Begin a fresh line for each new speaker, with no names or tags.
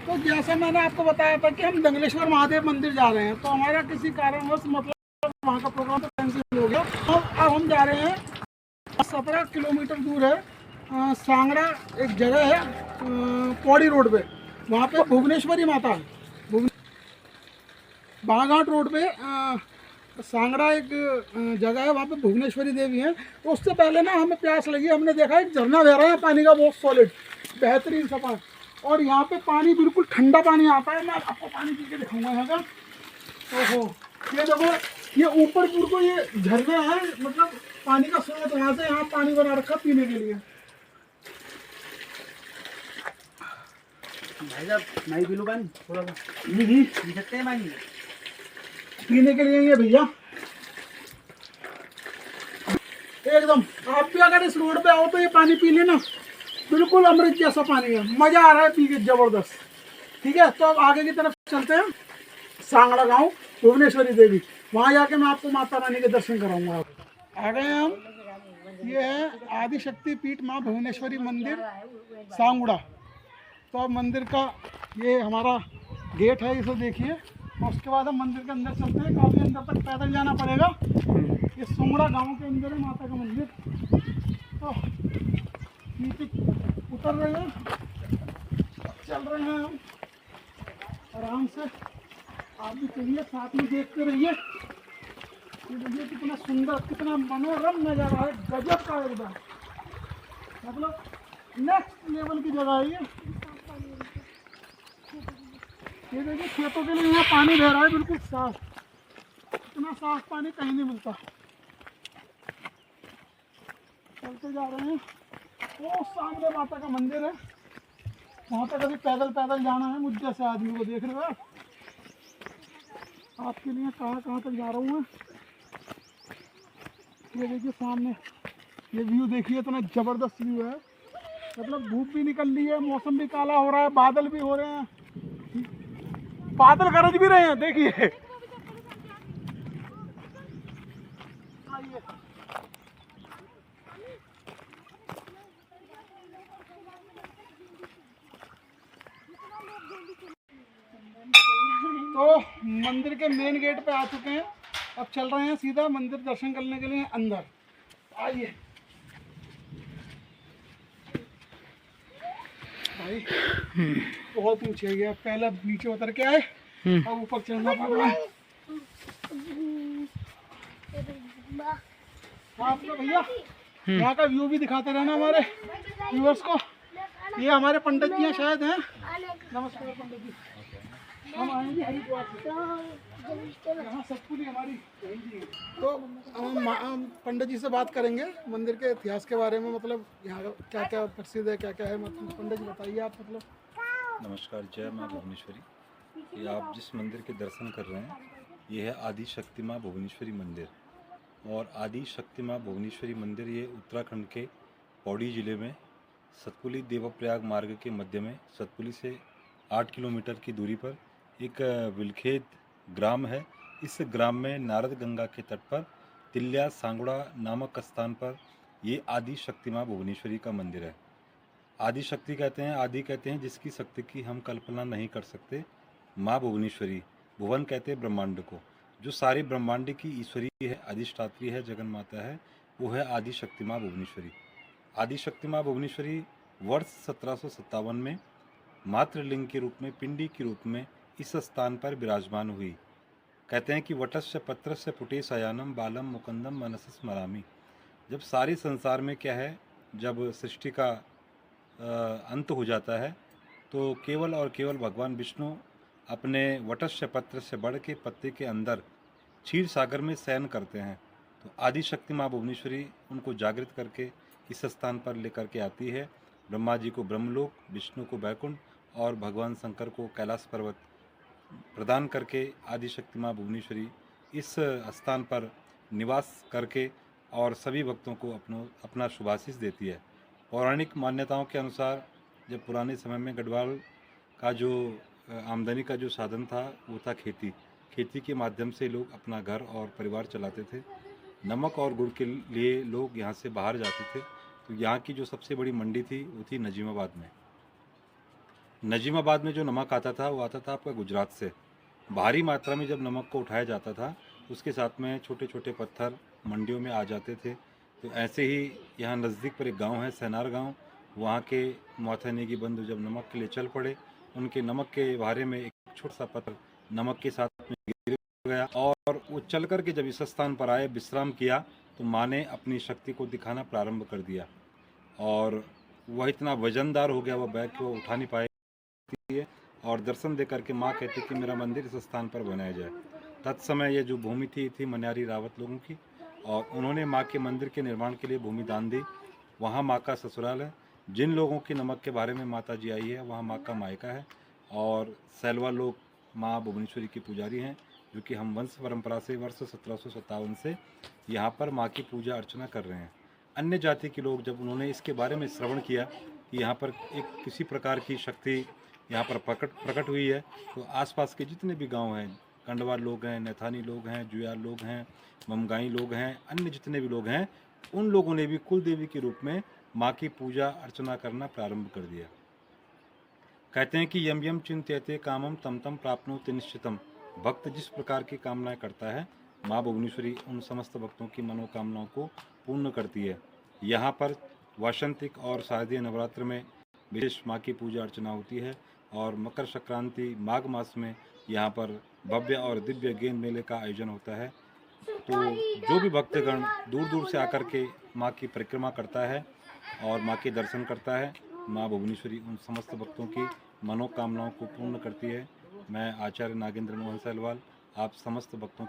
तो जैसा मैंने आपको बताया था कि हम दंगलेश्वर महादेव मंदिर जा रहे हैं, तो हमारा किसी कारणवश मतलब वहाँ का प्रोग्राम तो कैंसिल हो गया। तो अब हम जा रहे हैं, 17 किलोमीटर दूर है सांगड़ा एक जगह है पौड़ी रोड पे, वहाँ पे भुवनेश्वरी माता है। बागाट रोड पे सांगड़ा एक जगह है, वहाँ पे भुवनेश्वरी देवी है। तो उससे पहले ना हमें प्यास लगी, हमने देखा एक झरना बह रहा है पानी का, बहुत सॉलिड बेहतरीन सफा, और यहाँ पे पानी बिल्कुल ठंडा पानी आता है। मैं आपको पानी पी के दिखाऊंगा यहाँ का। ओहो, ये देखो, ये ऊपर को ये झरना है, मतलब पानी का स्रोत वहाँ से यहाँ पानी बना रखा पीने के लिए।
भाई साहब नहीं पी लो पानी थोड़ा सा, पी सकते हैं पानी
पीने के लिए ये भैया एकदम। आप भी अगर इस रोड पे आओ तो ये पानी पी लेना, बिल्कुल अमृत जैसा पानी है, मजा आ रहा है पी के जबरदस्त। ठीक है, तो अब आगे की तरफ चलते हैं, सांगड़ा गांव भुवनेश्वरी देवी, वहां जाके मैं आपको माता रानी के दर्शन कराऊंगा। आ गए हम, ये है आदि शक्ति पीठ माँ भुवनेश्वरी मंदिर सांगड़ा। तो अब मंदिर का ये हमारा गेट है, इसे देखिए, और उसके बाद हम मंदिर के अंदर चलते हैं। काफ़ी अंदर तक पैदल जाना पड़ेगा, ये सोंगड़ा गांव के अंदर है माता का मंदिर। तो नीचे उतर रहे हैं, चल रहे हैं हम आराम से, आप भी चलिए साथ में देखते रहिए। ये देखिए कितना सुंदर, कितना मनोरम नज़ारा है, गजब का एकदम, मतलब नेक्स्ट लेवल की जगह है ये। ये देखिए खेतों के लिए यहाँ पानी बह रहा है बिल्कुल साफ, इतना साफ पानी कहीं नहीं मिलता। चलते जा रहे हैं, वो सामने माता का मंदिर है, वहाँ तक अभी पैदल पैदल जाना है मुझ जैसे आदमी को। देख रहे हो आपके लिए कहाँ कहाँ तक जा रहा हूँ मैं। ये देखिए सामने, ये व्यू देखिए, इतना ज़बरदस्त व्यू है, मतलब धूप भी निकल रही है, मौसम भी काला हो रहा है, बादल भी हो रहे हैं, बादल गरज भी रहे हैं, देखिए। तो मंदिर के मेन गेट पे आ चुके हैं, अब चल रहे हैं सीधा मंदिर दर्शन करने के लिए अंदर। आइए भाई, बहुत ऊंचे गया, पहले नीचे उतर के आए, अब ऊपर चढ़ना पड़ रहा है। आपको भैया यहाँ का व्यू भी दिखाते रहना हमारे व्यूअर्स को। ये हमारे पंडित जी शायद हैं, नमस्कार पंडित जी। हम आएंगे हरिद्वार से, यहाँ सतपुली हमारी। तो हम पंडित जी से बात करेंगे मंदिर के इतिहास के बारे में, मतलब यहाँ का क्या क्या प्रसिद्ध है, क्या क्या है, मतलब पंडित जी बताइए आप। मतलब
नमस्कार, जय माँ भुवनेश्वरी। ये आप जिस मंदिर के दर्शन कर रहे हैं, ये है आदि शक्ति माँ भुवनेश्वरी मंदिर। और आदि शक्ति माँ भुवनेश्वरी मंदिर ये उत्तराखंड के पौड़ी ज़िले में सतपुली देवप्रयाग मार्ग के मध्य में, सतपुली से 8 किलोमीटर की दूरी पर एक विलखेत ग्राम है। इस ग्राम में नारद गंगा के तट पर तिल्या सांगड़ा नामक स्थान पर ये आदि शक्ति माँ भुवनेश्वरी का मंदिर है। आदि शक्ति कहते हैं, आदि कहते हैं जिसकी शक्ति की हम कल्पना नहीं कर सकते। माँ भुवनेश्वरी, भुवन कहते हैं ब्रह्मांड को, जो सारे ब्रह्मांड की ईश्वरी है, अधिष्ठात्री है, जगन माता है, वो है आदि शक्ति माँ भुवनेश्वरी। आदि शक्ति माँ भुवनेश्वरी वर्ष 1757 में मातृलिंग के रूप में, पिंडी के रूप में इस स्थान पर विराजमान हुई। कहते हैं कि वटस्य पत्रस्य पुटे शयानम बालम मुकुंदम मनस स्मरामि। जब सारे संसार में क्या है, जब सृष्टि का अंत हो जाता है, तो केवल और केवल भगवान विष्णु अपने वटस्य पत्र से बढ़ के पत्ते के अंदर क्षीर सागर में शयन करते हैं। तो आदि शक्ति माँ भुवनेश्वरी उनको जागृत करके इस स्थान पर लेकर के आती है। ब्रह्मा जी को ब्रह्मलोक, विष्णु को बैकुंठ और भगवान शंकर को कैलाश पर्वत प्रदान करके आदि शक्ति माँ भुवनेश्वरी इस स्थान पर निवास करके और सभी भक्तों को अपना शुभाशीष देती है। पौराणिक मान्यताओं के अनुसार जब पुराने समय में गढ़वाल का जो आमदनी का जो साधन था वो था खेती। खेती के माध्यम से लोग अपना घर और परिवार चलाते थे। नमक और गुड़ के लिए लोग यहाँ से बाहर जाते थे। तो यहाँ की जो सबसे बड़ी मंडी थी वो थी नजीमाबाद में। नजीमाबाद में जो नमक आता था वो आता था आपका गुजरात से। भारी मात्रा में जब नमक को उठाया जाता था उसके साथ में छोटे छोटे पत्थर मंडियों में आ जाते थे। तो ऐसे ही यहाँ नज़दीक पर एक गांव है सैनार गांव, वहाँ के मौथा नेगी बंधु जब नमक के लिए चल पड़े, उनके नमक के बारे में एक छोटा सा पत्थर नमक के साथ में गिर गया और वो चल कर के जब इस स्थान पर आए, विश्राम किया, तो माँ ने अपनी शक्ति को दिखाना प्रारंभ कर दिया और वह इतना वजनदार हो गया वह बैग को उठा नहीं पाए है और दर्शन दे करके माँ कहती कि मेरा मंदिर इस स्थान पर बनाया जाए। तत्समय ये जो भूमि थी मन्यारी रावत लोगों की और उन्होंने माँ के मंदिर के निर्माण के लिए भूमि दान दी। वहाँ माँ का ससुराल है। जिन लोगों की नमक के बारे में माता जी आई है वहाँ माँ का मायका है और सैलवा लोग माँ भुवनेश्वरी की पुजारी हैं, जो कि हम वंश परंपरा से वर्ष 1757 से यहाँ पर माँ की पूजा अर्चना कर रहे हैं। अन्य जाति के लोग जब उन्होंने इसके बारे में श्रवण किया कि यहाँ पर एक किसी प्रकार की शक्ति यहाँ पर प्रकट हुई है, तो आसपास के जितने भी गांव हैं, कंडवा लोग हैं, नैथानी लोग हैं, जुयार लोग हैं, ममगाई लोग हैं, अन्य जितने भी लोग हैं, उन लोगों ने भी कुल देवी के रूप में माँ की पूजा अर्चना करना प्रारंभ कर दिया। कहते हैं कि यम यम चिंत्यते कामम तम तम प्राप्नोति निश्चितम। भक्त जिस प्रकार की कामनाएं करता है माँ भुवनेश्वरी उन समस्त भक्तों की मनोकामनाओं को पूर्ण करती है। यहाँ पर वासंतिक और शारदीय नवरात्र में विशेष माँ की पूजा अर्चना होती है और मकर संक्रांति माघ मास में यहाँ पर भव्य और दिव्य गेंद मेले का आयोजन होता है। तो जो भी भक्तगण दूर दूर से आकर के माँ की परिक्रमा करता है और माँ के दर्शन करता है, माँ भुवनेश्वरी उन समस्त भक्तों की मनोकामनाओं को पूर्ण करती है। मैं आचार्य नागेंद्र मोहन सैलवाल आप समस्त भक्तों